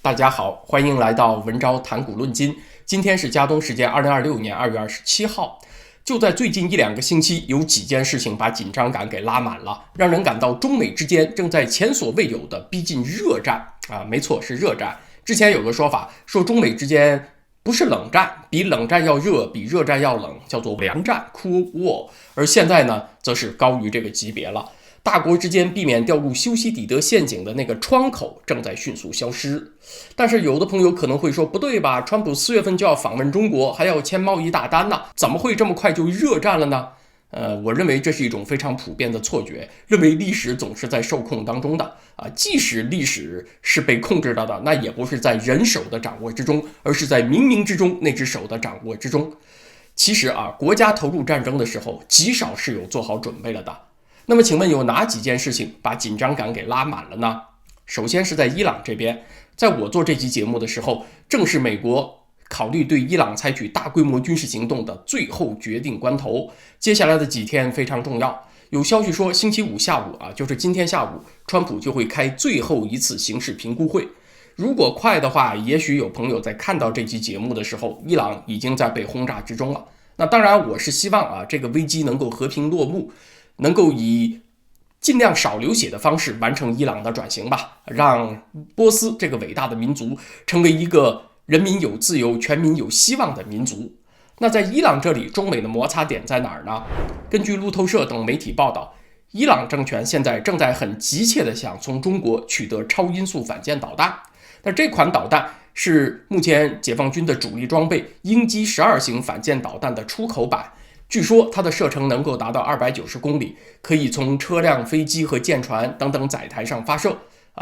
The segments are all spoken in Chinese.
大家好，欢迎来到文昭谈股论金。今天是加东时间2026年2月27号。就在最近1-2个星期，有几件事情把紧张感给拉满了，让人感到中美之间正在前所未有的逼近热战啊！没错，是热战。之前有个说法说中美之间不是冷战，比冷战要热，比热战要冷，叫做凉战 （Cool War）。而现在呢，则是高于这个级别了。大国之间避免掉入修昔底德陷阱的那个窗口正在迅速消失。但是有的朋友可能会说，不对吧，川普4月份就要访问中国，还要签贸易大单呢，怎么会这么快就热战了呢？我认为这是一种非常普遍的错觉，认为历史总是在受控当中的即使历史是被控制的，那也不是在人手的掌握之中，而是在冥冥之中那只手的掌握之中。其实国家投入战争的时候，极少是有做好准备了的。那么请问有哪几件事情把紧张感给拉满了呢？首先是在伊朗这边，在我做这期节目的时候，正是美国考虑对伊朗采取大规模军事行动的最后决定关头。接下来的几天非常重要，有消息说星期五下午就是今天下午，川普就会开最后一次形势评估会。如果快的话，也许有朋友在看到这期节目的时候，伊朗已经在被轰炸之中了。那当然我是希望这个危机能够和平落幕，能够以尽量少流血的方式完成伊朗的转型吧，让波斯这个伟大的民族成为一个人民有自由、全民有希望的民族。那在伊朗这里，中美的摩擦点在哪儿呢？根据路透社等媒体报道，伊朗政权现在正在很急切地想从中国取得超音速反舰导弹。那这款导弹是目前解放军的主力装备鹰击12型反舰导弹的出口版。据说它的射程能够达到290公里，可以从车辆、飞机和舰船等等载台上发射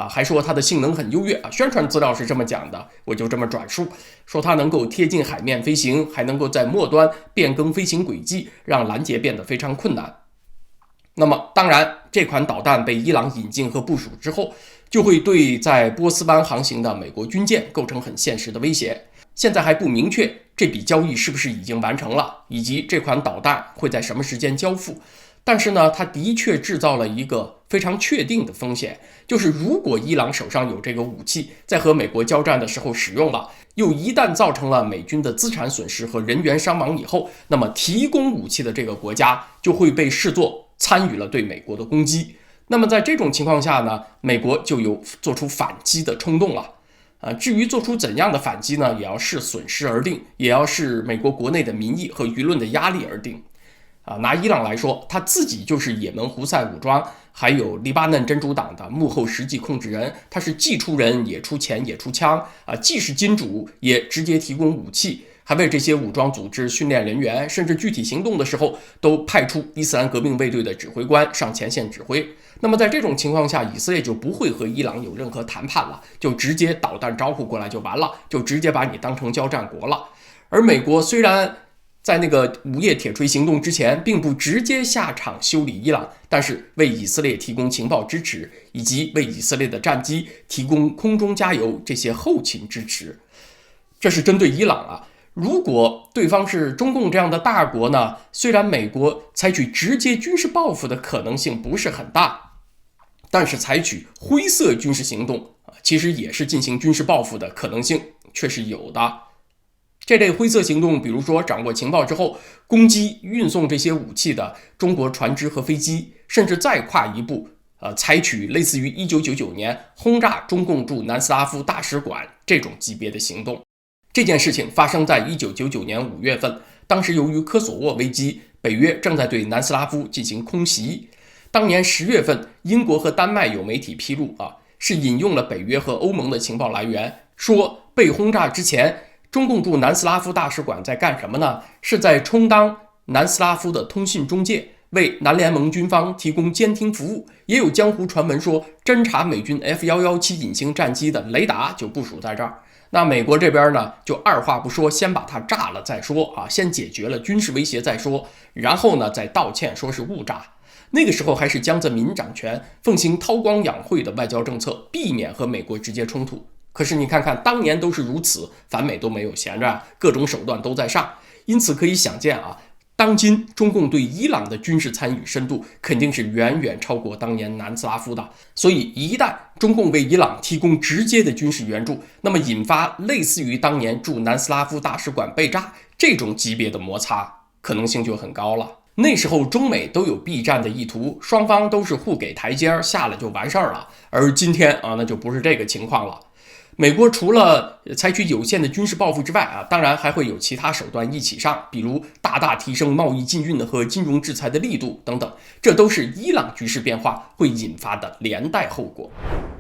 还说它的性能很优越宣传资料是这么讲的，我就这么转述，说它能够贴近海面飞行，还能够在末端变更飞行轨迹，让拦截变得非常困难。那么当然，这款导弹被伊朗引进和部署之后，就会对在波斯湾航行的美国军舰构成很现实的威胁。现在还不明确这笔交易是不是已经完成了，以及这款导弹会在什么时间交付。但是呢，它的确制造了一个非常确定的风险，就是如果伊朗手上有这个武器，在和美国交战的时候使用了，又一旦造成了美军的资产损失和人员伤亡以后，那么提供武器的这个国家就会被视作参与了对美国的攻击。那么在这种情况下呢，美国就有做出反击的冲动了。至于做出怎样的反击呢，也要视损失而定，也要视美国国内的民意和舆论的压力而定。拿伊朗来说，他自己就是也门胡塞武装，还有黎巴嫩真主党的幕后实际控制人，他是既出人也出钱也出枪既是金主也直接提供武器，还为这些武装组织训练人员，甚至具体行动的时候都派出伊斯兰革命卫队的指挥官上前线指挥。那么在这种情况下，以色列就不会和伊朗有任何谈判了，就直接导弹招呼过来就完了，就直接把你当成交战国了。而美国虽然在那个午夜铁锤行动之前并不直接下场修理伊朗，但是为以色列提供情报支持，以及为以色列的战机提供空中加油这些后勤支持。这是针对伊朗如果对方是中共这样的大国呢，虽然美国采取直接军事报复的可能性不是很大，但是采取灰色军事行动其实也是进行军事报复的可能性却是有的。这类灰色行动，比如说掌握情报之后攻击运送这些武器的中国船只和飞机，甚至再跨一步采取类似于1999年轰炸中共驻南斯拉夫大使馆这种级别的行动。这件事情发生在1999年5月份，当时由于科索沃危机，北约正在对南斯拉夫进行空袭。当年10月份，英国和丹麦有媒体披露是引用了北约和欧盟的情报来源，说被轰炸之前，中共驻南斯拉夫大使馆在干什么呢？是在充当南斯拉夫的通信中介，为南联盟军方提供监听服务。也有江湖传闻说，侦察美军 F-117 隐形战机的雷达就部署在这儿。那美国这边呢，就二话不说，先把它炸了再说先解决了军事威胁再说，然后呢再道歉说是误炸。那个时候还是江泽民掌权，奉行韬光养晦的外交政策，避免和美国直接冲突。可是你看看，当年都是如此，反美都没有闲着各种手段都在上。因此可以想见当今中共对伊朗的军事参与深度肯定是远远超过当年南斯拉夫的，所以一旦中共为伊朗提供直接的军事援助，那么引发类似于当年驻南斯拉夫大使馆被炸这种级别的摩擦，可能性就很高了。那时候中美都有避战的意图，双方都是互给台阶下了就完事儿了，而今天那就不是这个情况了。美国除了采取有限的军事报复之外当然还会有其他手段一起上，比如大大提升贸易禁运和金融制裁的力度等等，这都是伊朗局势变化会引发的连带后果。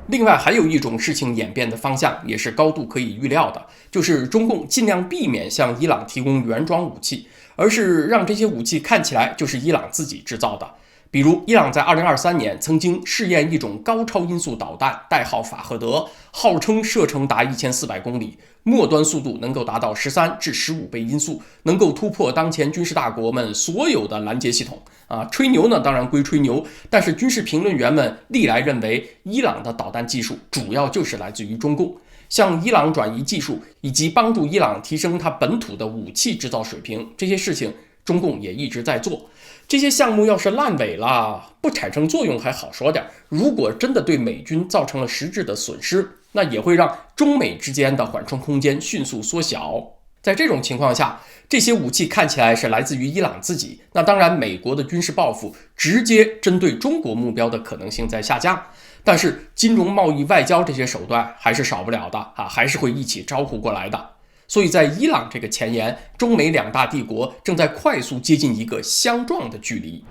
另外还有一种事情演变的方向也是高度可以预料的，就是中共尽量避免向伊朗提供原装武器，而是让这些武器看起来就是伊朗自己制造的。比如伊朗在2023年曾经试验一种高超音速导弹，代号法赫德，号称射程达1400公里，末端速度能够达到13至15倍音速，能够突破当前军事大国们所有的拦截系统吹牛呢当然归吹牛，但是军事评论员们历来认为伊朗的导弹技术主要就是来自于中共，向伊朗转移技术以及帮助伊朗提升它本土的武器制造水平，这些事情中共也一直在做。这些项目要是烂尾了，不产生作用还好说点，如果真的对美军造成了实质的损失，那也会让中美之间的缓冲空间迅速缩小。在这种情况下，这些武器看起来是来自于伊朗自己，那当然美国的军事报复直接针对中国目标的可能性在下降，但是金融贸易外交这些手段还是少不了的还是会一起招呼过来的。所以在伊朗这个前沿，中美两大帝国正在快速接近一个相撞的距离。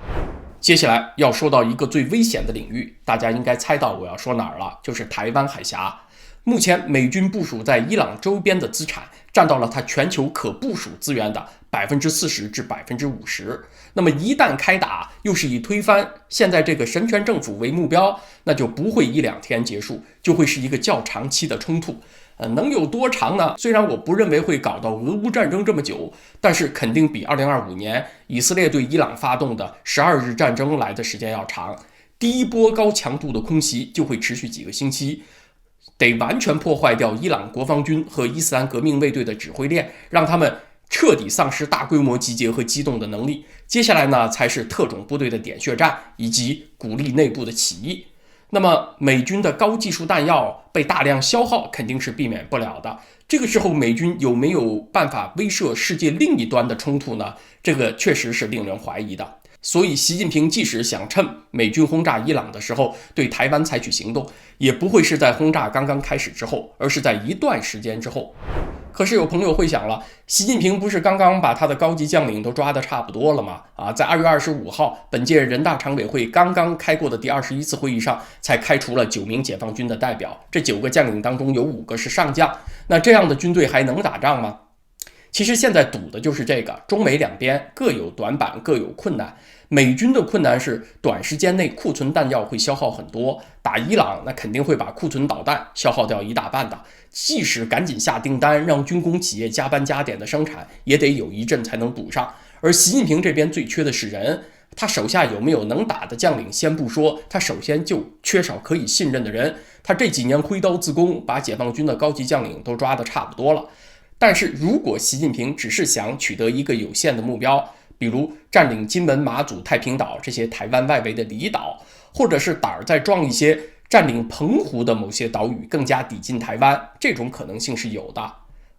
接下来要说到一个最危险的领域，大家应该猜到我要说哪儿了，就是台湾海峡。目前美军部署在伊朗周边的资产占到了它全球可部署资源的40%至50%。那么一旦开打，又是以推翻现在这个神权政府为目标，那就不会1-2天结束，就会是一个较长期的冲突。能有多长呢？虽然我不认为会搞到俄乌战争这么久，但是肯定比2025年以色列对伊朗发动的12日战争来的时间要长。第一波高强度的空袭就会持续几个星期，得完全破坏掉伊朗国防军和伊斯兰革命卫队的指挥链，让他们彻底丧失大规模集结和机动的能力。接下来呢，才是特种部队的点穴战以及鼓励内部的起义。那么美军的高技术弹药被大量消耗肯定是避免不了的，这个时候美军有没有办法威慑世界另一端的冲突呢？这个确实是令人怀疑的。所以习近平即使想趁美军轰炸伊朗的时候对台湾采取行动，也不会是在轰炸刚刚开始之后，而是在一段时间之后。可是有朋友会想了，习近平不是刚刚把他的高级将领都抓得差不多了吗？在2月25号本届人大常委会刚刚开过的第21次会议上，才开除了9名解放军的代表，这9个将领当中有5个是上将，那这样的军队还能打仗吗？其实现在赌的就是这个，中美两边各有短板，各有困难。美军的困难是短时间内库存弹药会消耗很多，打伊朗那肯定会把库存导弹消耗掉一大半的，即使赶紧下订单让军工企业加班加点的生产，也得有一阵才能补上。而习近平这边最缺的是人，他手下有没有能打的将领先不说，他首先就缺少可以信任的人。他这几年挥刀自宫，把解放军的高级将领都抓得差不多了。但是如果习近平只是想取得一个有限的目标，比如占领金门、马祖、太平岛这些台湾外围的离岛，或者是胆儿再壮一些，占领澎湖的某些岛屿，更加抵近台湾，这种可能性是有的。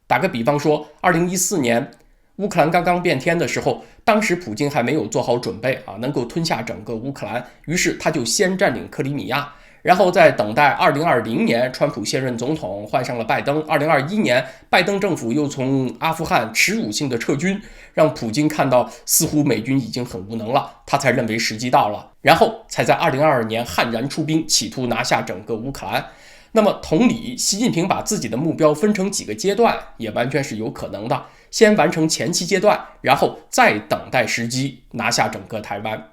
打个比方说，2014年乌克兰刚刚变天的时候，当时普京还没有做好准备能够吞下整个乌克兰，于是他就先占领克里米亚，然后在等待2020年川普现任总统换上了拜登，2021年拜登政府又从阿富汗耻辱性的撤军，让普京看到似乎美军已经很无能了，他才认为时机到了，然后才在2022年悍然出兵，企图拿下整个乌克兰。那么同理，习近平把自己的目标分成几个阶段也完全是有可能的，先完成前期阶段，然后再等待时机拿下整个台湾。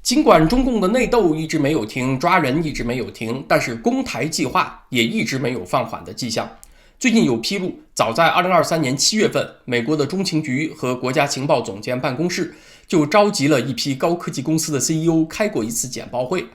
尽管中共的内斗一直没有停，抓人一直没有停，但是攻台计划也一直没有放缓的迹象。最近有披露，早在2023年7月份，美国的中情局和国家情报总监办公室就召集了一批高科技公司的 CEO 开过一次简报会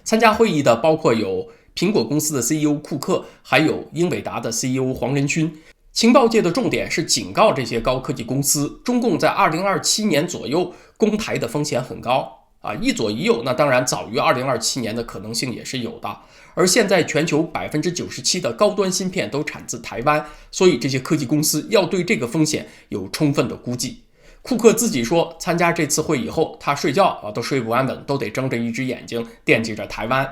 参加会议的包括有苹果公司的 CEO 库克，还有英伟达的 CEO 黄仁勋。情报界的重点是警告这些高科技公司，中共在2027年左右攻台的风险很高啊，一左一右，那当然早于2027年的可能性也是有的。而现在全球97%的高端芯片都产自台湾，所以这些科技公司要对这个风险有充分的估计。库克自己说，参加这次会以后，他睡觉都睡不安稳，都得睁着一只眼睛惦记着台湾。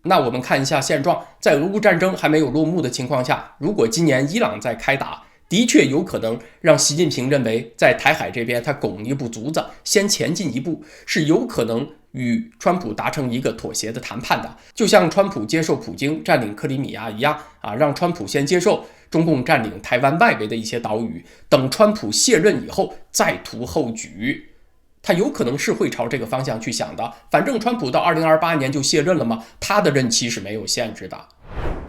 那我们看一下现状，在俄乌战争还没有落幕的情况下，如果今年伊朗再开打，的确有可能让习近平认为在台海这边他拱一步卒子，先前进一步，是有可能与川普达成一个妥协的谈判的。就像川普接受普京占领克里米亚一样啊，让川普先接受中共占领台湾外围的一些岛屿，等川普卸任以后再图后举。他有可能是会朝这个方向去想的，反正川普到2028年就卸任了嘛，他的任期是没有限制的。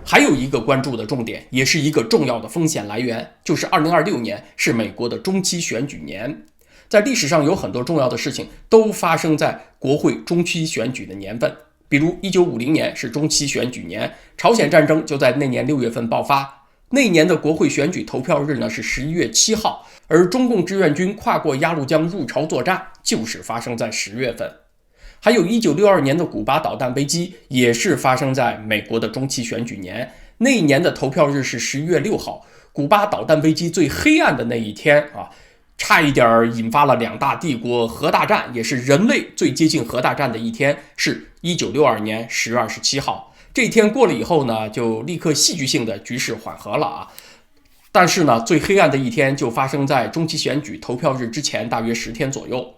还有一个关注的重点，也是一个重要的风险来源，就是2026年是美国的中期选举年。在历史上有很多重要的事情都发生在国会中期选举的年份，比如1950年是中期选举年，朝鲜战争就在那年6月份爆发。那一年的国会选举投票日呢是11月7号，而中共志愿军跨过鸭绿江入朝作战就是发生在10月份。还有1962年的古巴导弹危机也是发生在美国的中期选举年，那一年的投票日是11月6号，古巴导弹危机最黑暗的那一天啊，差一点引发了两大帝国核大战，也是人类最接近核大战的一天，是1962年10月27号。这一天过了以后呢，就立刻戏剧性的局势缓和了啊。但是呢，最黑暗的一天就发生在中期选举投票日之前大约10天左右。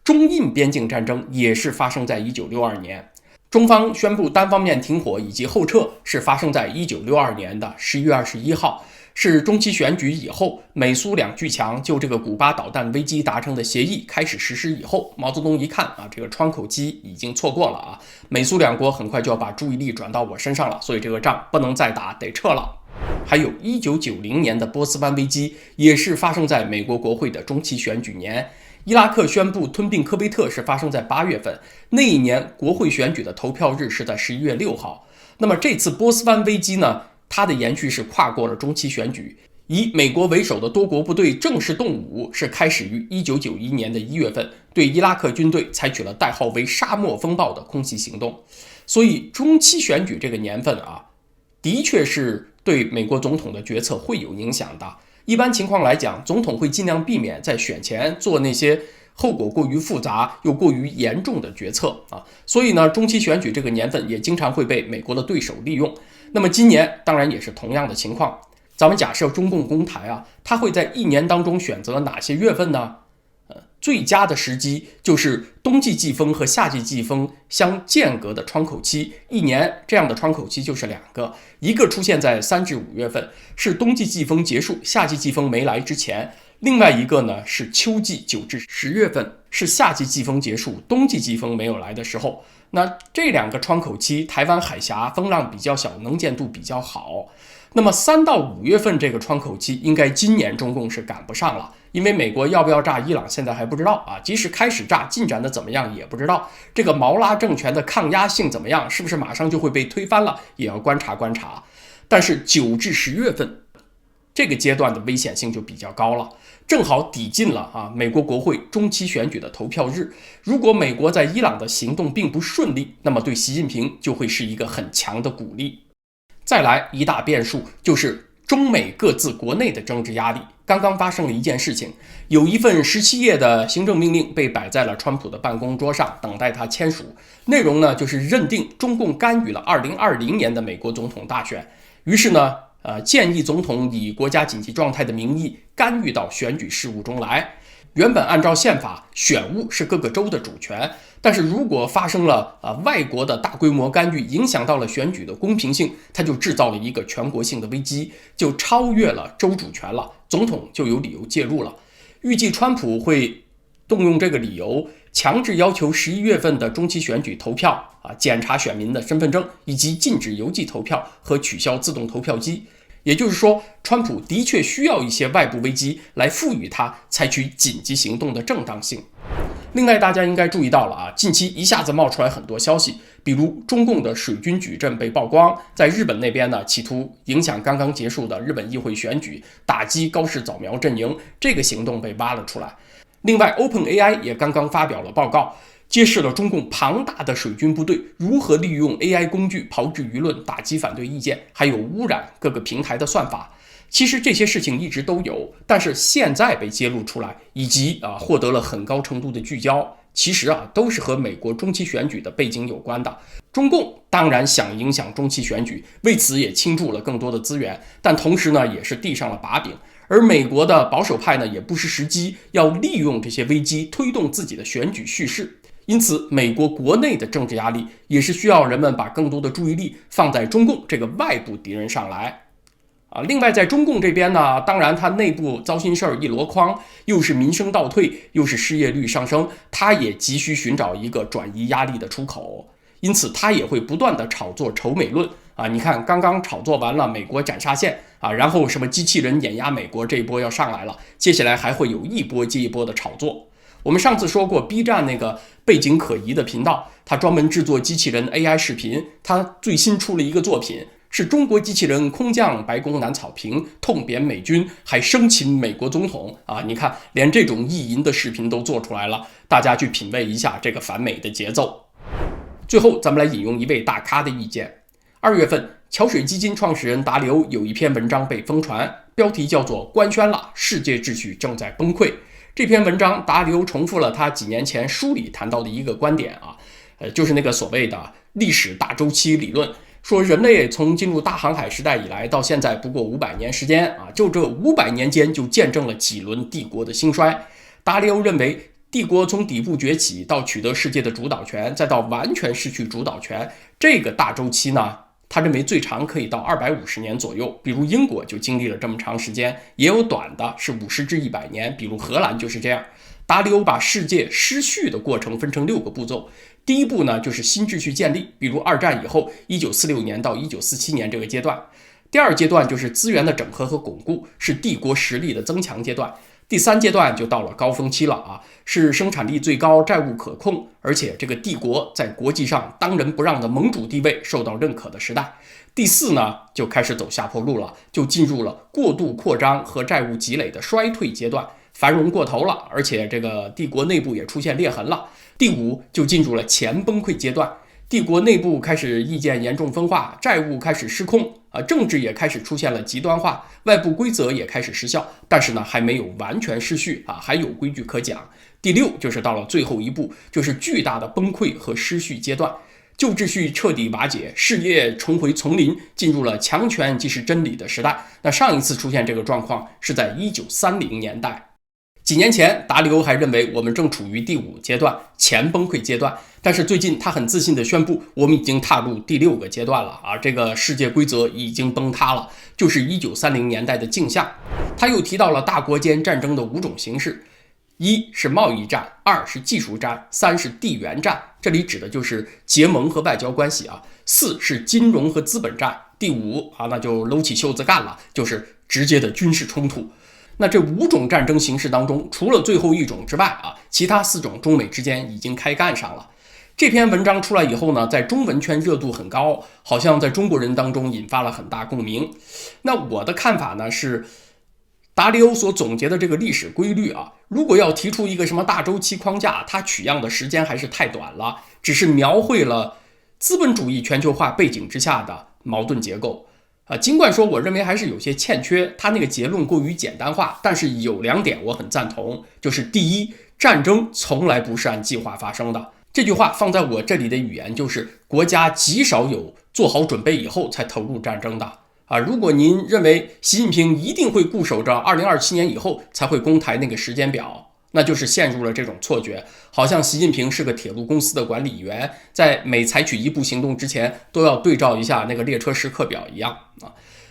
中印边境战争也是发生在1962年，中方宣布单方面停火以及后撤是发生在1962年的11月21号，是中期选举以后美苏两巨强就这个古巴导弹危机达成的协议开始实施以后，毛泽东一看啊，这个窗口期已经错过了啊，美苏两国很快就要把注意力转到我身上了，所以这个仗不能再打，得撤了。还有1990年的波斯湾危机也是发生在美国国会的中期选举年，伊拉克宣布吞并科威特是发生在8月份，那一年国会选举的投票日是在11月6号。那么这次波斯湾危机呢，它的延续是跨过了中期选举，以美国为首的多国部队正式动武是开始于1991年的1月份，对伊拉克军队采取了代号为沙漠风暴的空袭行动。所以中期选举这个年份啊，的确是对美国总统的决策会有影响的。一般情况来讲，总统会尽量避免在选前做那些后果过于复杂又过于严重的决策啊。所以呢，中期选举这个年份也经常会被美国的对手利用。那么今年当然也是同样的情况。咱们假设中共攻台啊，他会在一年当中选择哪些月份呢？最佳的时机就是冬季季风和夏季季风相间隔的窗口期，一年这样的窗口期就是两个，一个出现在3至5月份，是冬季季风结束，夏季季风没来之前；另外一个呢是秋季9至10月份，是夏季季风结束，冬季季风没有来的时候。那这两个窗口期，台湾海峡风浪比较小，能见度比较好。那么3到5月份这个窗口期，应该今年中共是赶不上了，因为美国要不要炸伊朗现在还不知道啊，即使开始炸，进展的怎么样也不知道。这个毛拉政权的抗压性怎么样，是不是马上就会被推翻了，也要观察观察。但是9至10月份这个阶段的危险性就比较高了，正好抵近了美国国会中期选举的投票日。如果美国在伊朗的行动并不顺利，那么对习近平就会是一个很强的鼓励。再来一大变数就是中美各自国内的政治压力。刚刚发生了一件事情，有一份17页的行政命令被摆在了川普的办公桌上，等待他签署。内容呢就是认定中共干预了2020年的美国总统大选。于是呢建议总统以国家紧急状态的名义干预到选举事务中来。原本按照宪法，选务是各个州的主权，但是如果发生了外国的大规模干预，影响到了选举的公平性，它就制造了一个全国性的危机，就超越了州主权了，总统就有理由介入了。预计川普会动用这个理由，强制要求11月份的中期选举投票检查选民的身份证，以及禁止邮寄投票和取消自动投票机。也就是说，川普的确需要一些外部危机来赋予他采取紧急行动的正当性。另外，大家应该注意到了啊，近期一下子冒出来很多消息，比如中共的水军矩阵被曝光，在日本那边呢，企图影响刚刚结束的日本议会选举，打击高市早苗阵营，这个行动被挖了出来。另外 ，OpenAI 也刚刚发表了报告，揭示了中共庞大的水军部队如何利用 AI 工具炮制舆论、打击反对意见，还有污染各个平台的算法。其实这些事情一直都有，但是现在被揭露出来，以及获得了很高程度的聚焦，其实都是和美国中期选举的背景有关的。中共当然想影响中期选举，为此也倾注了更多的资源，但同时呢，也是递上了把柄。而美国的保守派呢，也不失时机，要利用这些危机推动自己的选举叙事。因此，美国国内的政治压力也是需要人们把更多的注意力放在中共这个外部敌人上来。另外在中共这边呢，当然它内部糟心事儿一箩筐，又是民生倒退，又是失业率上升，它也急需寻找一个转移压力的出口，因此它也会不断的炒作仇美论你看刚刚炒作完了美国斩杀线然后什么机器人碾压美国这一波要上来了，接下来还会有一波接一波的炒作。我们上次说过 B 站那个背景可疑的频道，它专门制作机器人 AI 视频，它最新出了一个作品，是中国机器人空降白宫南草坪，痛扁美军，还生擒美国总统你看连这种意淫的视频都做出来了，大家去品味一下这个反美的节奏。最后咱们来引用一位大咖的意见。2月份，桥水基金创始人达里欧有一篇文章被疯传，标题叫做官宣了，世界秩序正在崩溃。这篇文章达里欧重复了他几年前书里谈到的一个观点就是那个所谓的历史大周期理论，说人类从进入大航海时代以来到现在不过500年时间就这500年间就见证了几轮帝国的兴衰。达里欧认为，帝国从底部崛起到取得世界的主导权，再到完全失去主导权，这个大周期呢，他认为最长可以到250年左右，比如英国就经历了这么长时间，也有短的是50至100年，比如荷兰就是这样。达里欧把世界失序的过程分成6个步骤，第一步呢就是新秩序建立，比如二战以后1946年到1947年这个阶段。第二阶段就是资源的整合和巩固，是帝国实力的增强阶段。第三阶段就到了高峰期了是生产力最高、债务可控，而且这个帝国在国际上当仁不让的盟主地位受到认可的时代。第四呢，就开始走下坡路了，就进入了过度扩张和债务积累的衰退阶段，繁荣过头了，而且这个帝国内部也出现裂痕了。第五就进入了前崩溃阶段，帝国内部开始意见严重分化，债务开始失控政治也开始出现了极端化，外部规则也开始失效，但是呢还没有完全失序还有规矩可讲。第六就是到了最后一步，就是巨大的崩溃和失序阶段，旧秩序彻底瓦解，事业重回丛林，进入了强权即是真理的时代。那上一次出现这个状况是在1930年代。几年前，达里欧还认为我们正处于第5阶段，前崩溃阶段，但是最近他很自信地宣布，我们已经踏入第6个阶段了这个世界规则已经崩塌了，就是1930年代的镜像。他又提到了大国间战争的5种形式：1是贸易战，2是技术战，3是地缘战，这里指的就是结盟和外交关系4是金融和资本战，第5那就搂起袖子干了，就是直接的军事冲突。那这5种战争形式当中，除了最后一种之外其他4种中美之间已经开干上了。这篇文章出来以后呢，在中文圈热度很高，好像在中国人当中引发了很大共鸣。那我的看法呢是，达里欧所总结的这个历史规律如果要提出一个什么大周期框架，它取样的时间还是太短了，只是描绘了资本主义全球化背景之下的矛盾结构。尽管说我认为还是有些欠缺，他那个结论过于简单化，但是有2点我很赞同，就是第一，战争从来不是按计划发生的。这句话放在我这里的语言就是，国家极少有做好准备以后才投入战争的如果您认为习近平一定会固守着2027年以后才会攻台那个时间表，那就是陷入了这种错觉，好像习近平是个铁路公司的管理员，在每采取一步行动之前都要对照一下那个列车时刻表一样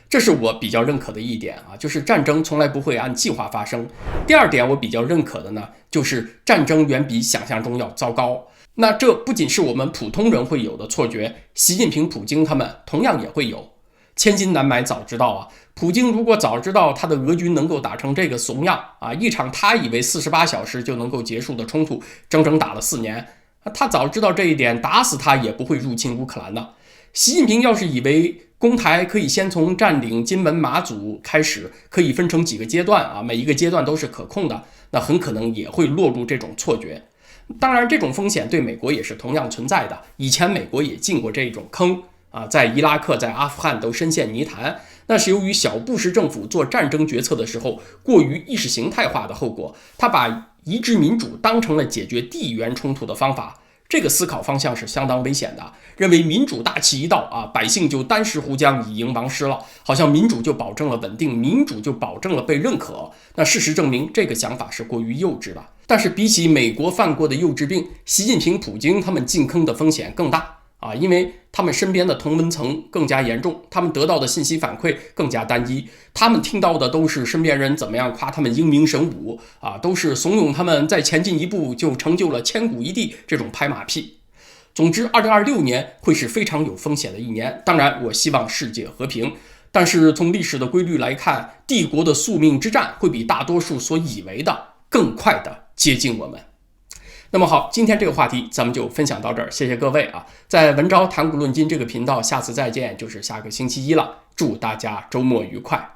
这是我比较认可的一点就是战争从来不会按计划发生。第二点我比较认可的呢，就是战争远比想象中要糟糕。那这不仅是我们普通人会有的错觉，习近平、普京他们同样也会有。千金难买早知道啊！普京如果早知道他的俄军能够打成这个怂样啊，一场他以为48小时就能够结束的冲突，整整打了4年，他早知道这一点，打死他也不会入侵乌克兰的。习近平要是以为攻台可以先从占领金门、马祖开始，可以分成几个阶段啊，每一个阶段都是可控的，那很可能也会落入这种错觉。当然，这种风险对美国也是同样存在的。以前美国也进过这种坑啊，在伊拉克、在阿富汗都深陷泥潭，那是由于小布什政府做战争决策的时候过于意识形态化的后果，他把移植民主当成了解决地缘冲突的方法。这个思考方向是相当危险的，认为民主大旗一到啊，百姓就单食胡浆以迎王师了，好像民主就保证了稳定，民主就保证了被认可。那事实证明，这个想法是过于幼稚的。但是比起美国犯过的幼稚病，习近平、普京他们进坑的风险更大啊，因为他们身边的同温层更加严重，他们得到的信息反馈更加单一，他们听到的都是身边人怎么样夸他们英明神武啊，都是怂恿他们再前进一步就成就了千古一帝这种拍马屁。总之，2026年会是非常有风险的一年。当然，我希望世界和平，但是从历史的规律来看，帝国的宿命之战会比大多数所以为的更快的接近我们。那么好，今天这个话题咱们就分享到这儿，谢谢各位啊！在文昭谈古论今这个频道，下次再见就是下个星期一了，祝大家周末愉快。